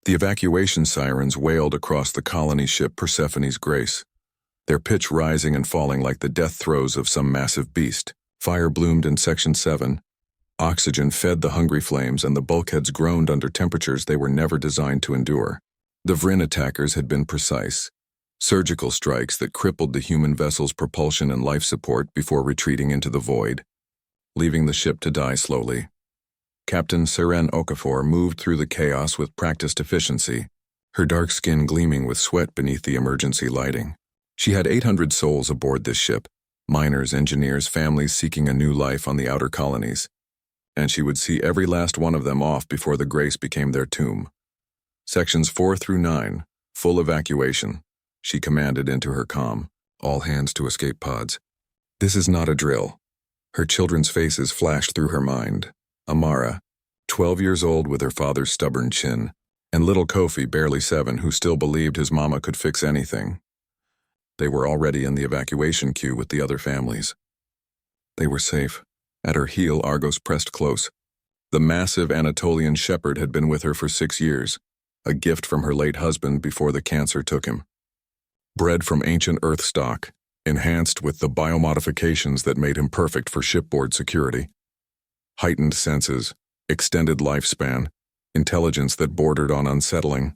The evacuation sirens wailed across the colony ship Persephone's Grace, their pitch rising and falling like the death throes of some massive beast. Fire bloomed in Section 7. Oxygen fed the hungry flames, and the bulkheads groaned under temperatures they were never designed to endure. The Vryn attackers had been precise. Surgical strikes that crippled the human vessel's propulsion and life support before retreating into the void, leaving the ship to die slowly. Captain Seren Okafor moved through the chaos with practiced efficiency, her dark skin gleaming with sweat beneath the emergency lighting. She had 800 souls aboard this ship, miners, engineers, families seeking a new life on the outer colonies, and she would see every last one of them off before the Grace became their tomb. Sections 4 through 9, full evacuation, she commanded into her comm, all hands to escape pods. This is not a drill. Her children's faces flashed through her mind. Amara, 12 years old with her father's stubborn chin, and little Kofi, barely 7, who still believed his mama could fix anything. They were already in the evacuation queue with the other families. They were safe. At her heel, Argos pressed close. The massive Anatolian shepherd had been with her for 6 years, a gift from her late husband before the cancer took him. Bred from ancient Earth stock, enhanced with the biomodifications that made him perfect for shipboard security. Heightened senses, extended lifespan, intelligence that bordered on unsettling.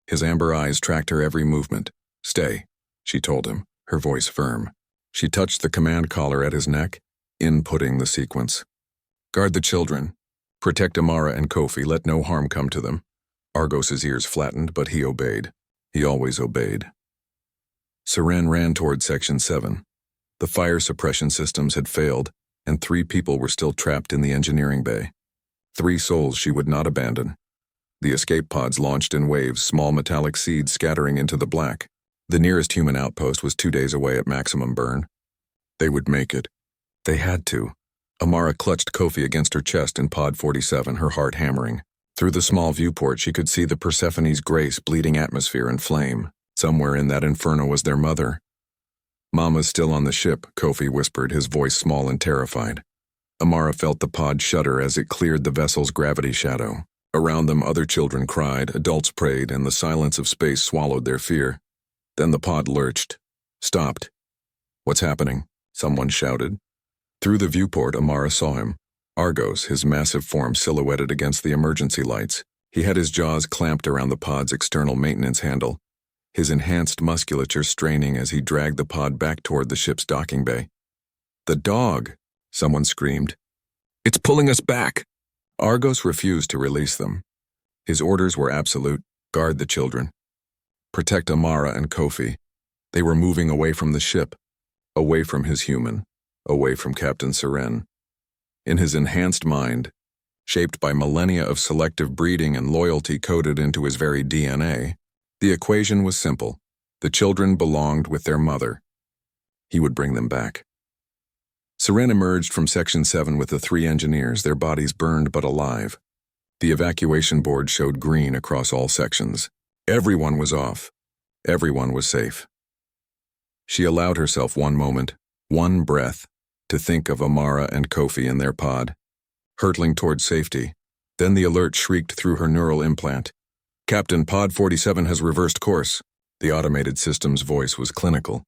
His amber eyes tracked her every movement. "Stay," she told him, her voice firm. She touched the command collar at his neck, inputting the sequence. "Guard the children. Protect Amara and Kofi. Let no harm come to them." Argos's ears flattened, but he obeyed. He always obeyed. Seren ran toward Section 7. The fire suppression systems had failed, and 3 people were still trapped in the engineering bay. 3 souls she would not abandon. The escape pods launched in waves, small metallic seeds scattering into the black. The nearest human outpost was 2 days away at maximum burn. They would make it. They had to. Amara clutched Kofi against her chest in Pod 47, her heart hammering. Through the small viewport, she could see the Persephone's Grace bleeding atmosphere and flame. Somewhere in that inferno was their mother. "Mama's still on the ship," Kofi whispered, his voice small and terrified. Amara felt the pod shudder as it cleared the vessel's gravity shadow. Around them, other children cried, adults prayed, and the silence of space swallowed their fear. Then the pod lurched. Stopped. "What's happening?" someone shouted. Through the viewport, Amara saw him. Argos, his massive form silhouetted against the emergency lights. He had his jaws clamped around the pod's external maintenance handle, his enhanced musculature straining as he dragged the pod back toward the ship's docking bay. "The dog!" someone screamed. "It's pulling us back!" Argos refused to release them. His orders were absolute: guard the children. Protect Amara and Kofi. They were moving away from the ship, away from his human, away from Captain Seren. In his enhanced mind, shaped by millennia of selective breeding and loyalty coded into his very DNA, the equation was simple. The children belonged with their mother. He would bring them back. Seren emerged from Section 7 with the 3 engineers, their bodies burned but alive. The evacuation board showed green across all sections. Everyone was off. Everyone was safe. She allowed herself one moment, one breath, to think of Amara and Kofi in their pod, hurtling toward safety. Then the alert shrieked through her neural implant. "Captain, Pod 47 has reversed course." The automated system's voice was clinical.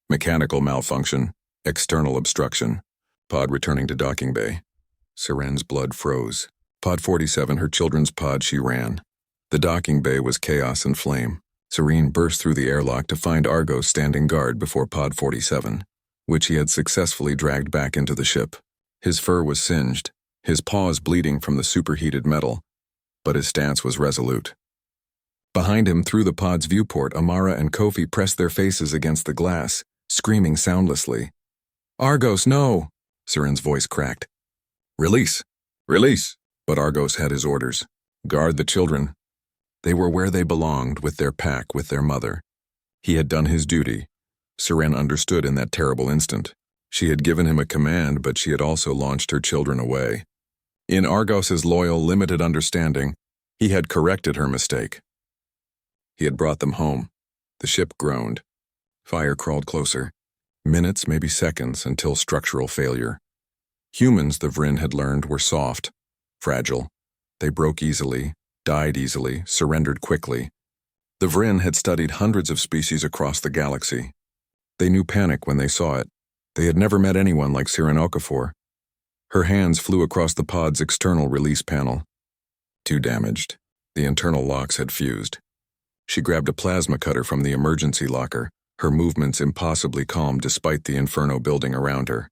"Mechanical malfunction. External obstruction. Pod returning to docking bay." Seren's blood froze. Pod 47, her children's pod, she ran. The docking bay was chaos and flame. Seren burst through the airlock to find Argos standing guard before Pod 47, which he had successfully dragged back into the ship. His fur was singed, his paws bleeding from the superheated metal, but his stance was resolute. Behind him, through the pod's viewport, Amara and Kofi pressed their faces against the glass, screaming soundlessly. "Argos, no!" Seren's voice cracked. "Release! Release!" But Argos had his orders. Guard the children. They were where they belonged, with their pack, with their mother. He had done his duty. Seren understood in that terrible instant. She had given him a command, but she had also launched her children away. In Argos's loyal, limited understanding, he had corrected her mistake. He had brought them home. The ship groaned. Fire crawled closer. Minutes, maybe seconds, until structural failure. Humans, the Vryn had learned, were soft, fragile. They broke easily, died easily, surrendered quickly. The Vryn had studied hundreds of species across the galaxy. They knew panic when they saw it. They had never met anyone like Siren Okafor. Her hands flew across the pod's external release panel. Too damaged. The internal locks had fused. She grabbed a plasma cutter from the emergency locker, her movements impossibly calm despite the inferno building around her.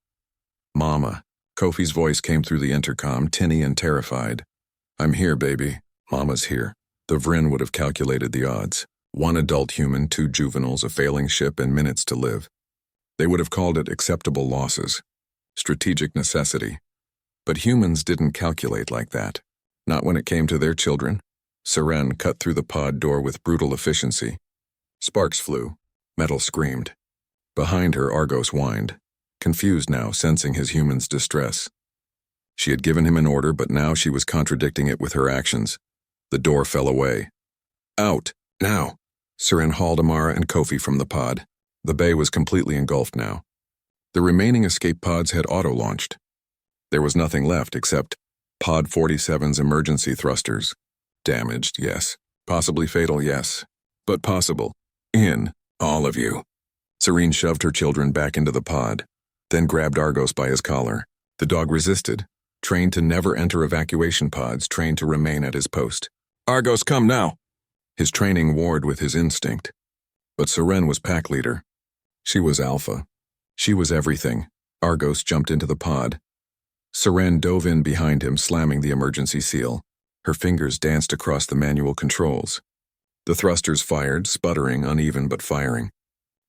"Mama." Kofi's voice came through the intercom, tinny and terrified. "I'm here, baby. Mama's here." The Vryn would have calculated the odds. 1 adult human, 2 juveniles, a failing ship, and minutes to live. They would have called it acceptable losses. Strategic necessity. But humans didn't calculate like that. Not when it came to their children. Siren cut through the pod door with brutal efficiency. Sparks flew. Metal screamed. Behind her, Argos whined, confused now, sensing his human's distress. She had given him an order, but now she was contradicting it with her actions. The door fell away. "Out, now!" Siren hauled Amara and Kofi from the pod. The bay was completely engulfed now. The remaining escape pods had auto-launched. There was nothing left except Pod 47's emergency thrusters. Damaged, yes. Possibly fatal, yes. But possible. In, all of you. Serene shoved her children back into the pod, then grabbed Argos by his collar. The dog resisted, trained to never enter evacuation pods, trained to remain at his post. "Argos, come now!" His training warred with his instinct. But Siren was pack leader. She was alpha. She was everything. Argos jumped into the pod. Siren dove in behind him, slamming the emergency seal. Her fingers danced across the manual controls. The thrusters fired, sputtering, uneven but firing.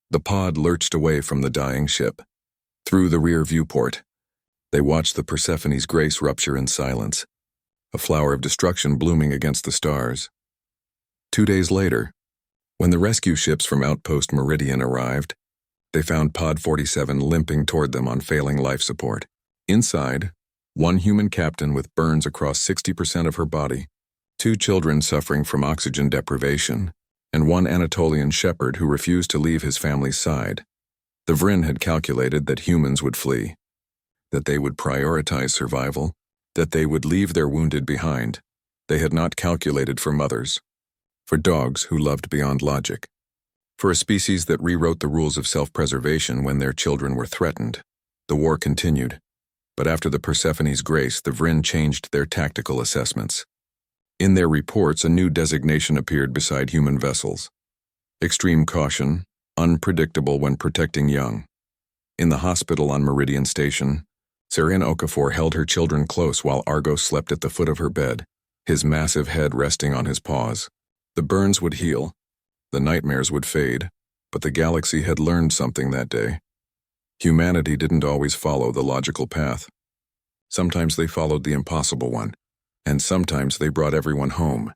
The pod lurched away from the dying ship. Through the rear viewport, they watched the Persephone's Grace rupture in silence, a flower of destruction blooming against the stars. 2 days later, when the rescue ships from Outpost Meridian arrived, they found Pod 47 limping toward them on failing life support. Inside, 1 human captain with burns across 60% of her body, 2 children suffering from oxygen deprivation, and 1 Anatolian shepherd who refused to leave his family's side. The Vryn had calculated that humans would flee, that they would prioritize survival, that they would leave their wounded behind. They had not calculated for mothers, for dogs who loved beyond logic, for a species that rewrote the rules of self-preservation when their children were threatened. The war continued, but after the Persephone's Grace, the Vryn changed their tactical assessments. In their reports, a new designation appeared beside human vessels. Extreme caution, unpredictable when protecting young. In the hospital on Meridian Station, Siren Okafor held her children close while Argos slept at the foot of her bed, his massive head resting on his paws. The burns would heal, the nightmares would fade, but the galaxy had learned something that day. Humanity didn't always follow the logical path. Sometimes they followed the impossible one, and sometimes they brought everyone home.